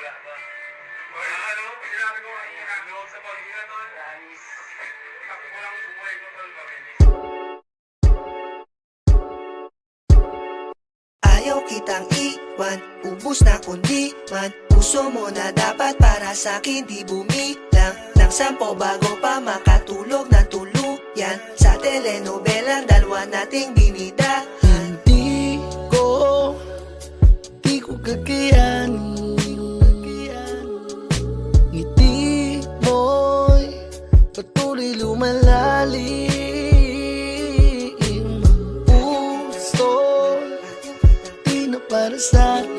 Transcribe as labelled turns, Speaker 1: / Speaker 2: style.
Speaker 1: Ano? Sinabi ko kanina, sa pag-ilan nun. Takbo ko lang buhay ko tol, mabilis.
Speaker 2: Ayaw kitang iwan, ubus na kundiman. Puso mo na dapat para sa'kin di bumilang ng 10 bago pa makatulog ng tuluyan. Sa telenobelang dalawa nating binida.
Speaker 3: Di ko kakayanin. Ngiti mo'y patuloy lumalalim. Puso, di na para sa'kin.